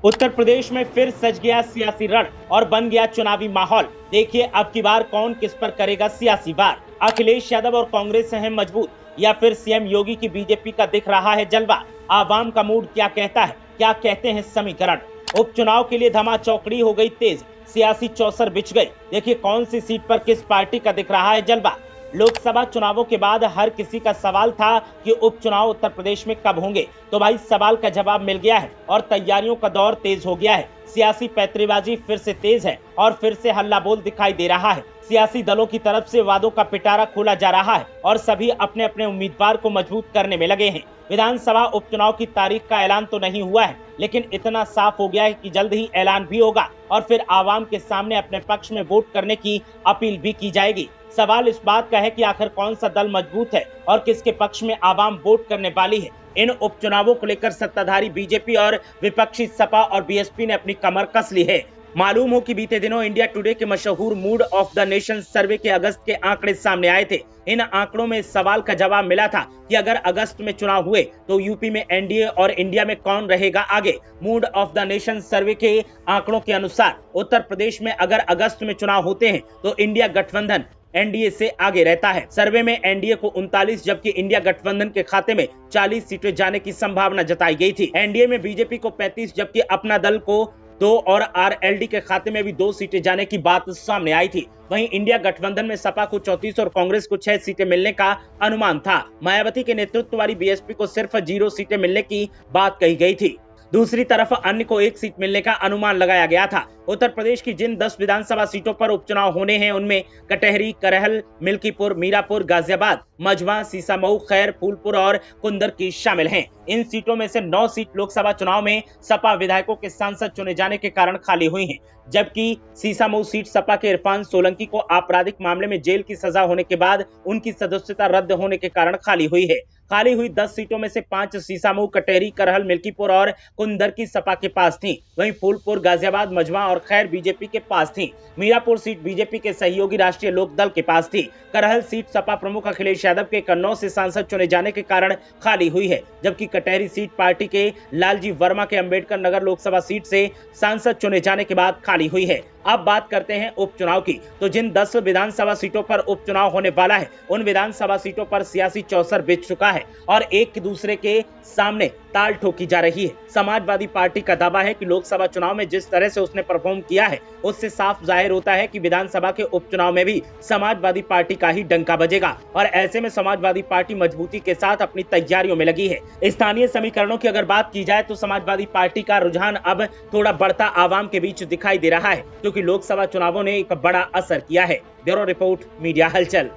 उत्तर प्रदेश में फिर सज गया सियासी रण और बन गया चुनावी माहौल। देखिए अब की बार कौन किस पर करेगा सियासी वार। अखिलेश यादव और कांग्रेस है मजबूत या फिर सीएम योगी की बीजेपी का दिख रहा है जलवा। आवाम का मूड क्या कहता है, क्या कहते हैं समीकरण। उपचुनाव के लिए धमाचौकड़ी हो गई तेज, सियासी चौसर बिछ गई। देखिए कौन सी सीट पर किस पार्टी का दिख रहा है जलवा। लोकसभा चुनावों के बाद हर किसी का सवाल था कि उपचुनाव उत्तर प्रदेश में कब होंगे, तो भाई सवाल का जवाब मिल गया है और तैयारियों का दौर तेज हो गया है। सियासी पैंतरेबाजी फिर से तेज है और फिर से हल्ला बोल दिखाई दे रहा है। सियासी दलों की तरफ से वादों का पिटारा खोला जा रहा है और सभी अपने अपने उम्मीदवार को मजबूत करने में लगे हैं। विधानसभा उपचुनाव की तारीख का ऐलान तो नहीं हुआ है, लेकिन इतना साफ हो गया है कि जल्द ही ऐलान भी होगा और फिर आवाम के सामने अपने पक्ष में वोट करने की अपील भी की जाएगी। सवाल इस बात का है कि आखिर कौन सा दल मजबूत है और किसके पक्ष में आवाम वोट करने वाली है। इन उपचुनावों को लेकर सत्ताधारी बीजेपी और विपक्षी सपा और बीएसपी ने अपनी कमर कस ली है। मालूम हो कि बीते दिनों इंडिया टुडे के मशहूर मूड ऑफ द नेशन सर्वे के अगस्त के आंकड़े सामने आए थे। इन आंकड़ों में सवाल का जवाब मिला था कि अगर अगस्त में चुनाव हुए तो यूपी में एनडीए और इंडिया में कौन रहेगा आगे। मूड ऑफ द नेशन सर्वे के आंकड़ों के अनुसार उत्तर प्रदेश में अगर अगस्त में चुनाव होते हैं तो इंडिया गठबंधन एनडीए से आगे रहता है। सर्वे में एनडीए को 39 जबकि इंडिया गठबंधन के खाते में 40 सीटें जाने की संभावना जताई गई थी। एनडीए में बीजेपी को 35 जबकि अपना दल को 2 और आरएलडी के खाते में भी 2 सीटें जाने की बात सामने आई थी। वहीं इंडिया गठबंधन में सपा को 34 और कांग्रेस को 6 सीटें मिलने का अनुमान था। मायावती के नेतृत्व वाली बीएसपी को सिर्फ 0 सीटें मिलने की बात कही गई थी। दूसरी तरफ अन्य को 1 सीट मिलने का अनुमान लगाया गया था। उत्तर प्रदेश की जिन 10 विधानसभा सीटों पर उपचुनाव होने हैं उनमें कटहरी, करहल, मिल्कीपुर, मीरापुर, गाजियाबाद, मझवा, सीसामऊ, खैर, फूलपुर और कुंदरकी शामिल हैं। इन सीटों में से 9 सीट लोकसभा चुनाव में सपा विधायकों के सांसद चुने जाने के कारण खाली हुई हैं, जबकि सीसामऊ सीट सपा के इरफान सोलंकी को आपराधिक मामले में जेल की सजा होने के बाद उनकी सदस्यता रद्द होने के कारण खाली हुई है। खाली हुई 10 सीटों में से 5 सीसामऊ, कटहरी, करहल, मिल्कीपुर और कुंदरकी सपा के पास थी। वहीं फूलपुर, गाजियाबाद, मझवा और खैर बीजेपी के पास थी। मीरापुर सीट बीजेपी के सहयोगी राष्ट्रीय लोक दल के पास थी। करहल सीट सपा प्रमुख अखिलेश यादव के कन्नौज से सांसद चुने जाने के कारण खाली हुई है, जबकि कटहरी सीट पार्टी के लालजी वर्मा के अंबेडकर नगर लोकसभा सीट से सांसद चुने जाने के बाद खाली हुई है। अब बात करते हैं उपचुनाव की, तो जिन 10 विधानसभा सीटों पर उपचुनाव होने वाला है उन विधानसभा सीटों पर सियासी चौसर बिछ चुका है और एक दूसरे के सामने ताल ठोकी जा रही है। समाजवादी पार्टी का दावा है कि लोकसभा चुनाव में जिस तरह से उसने परफॉर्म किया है उससे साफ जाहिर होता है कि विधानसभा के उपचुनाव में भी समाजवादी पार्टी का ही डंका बजेगा और ऐसे में समाजवादी पार्टी मजबूती के साथ अपनी तैयारियों में लगी है। स्थानीय समीकरणों की अगर बात की जाए तो समाजवादी पार्टी का रुझान अब थोड़ा बढ़ता आवाम के बीच दिखाई दे रहा है, क्योंकि लोकसभा चुनावों ने एक बड़ा असर किया है। ब्यूरो रिपोर्ट, मीडिया हलचल।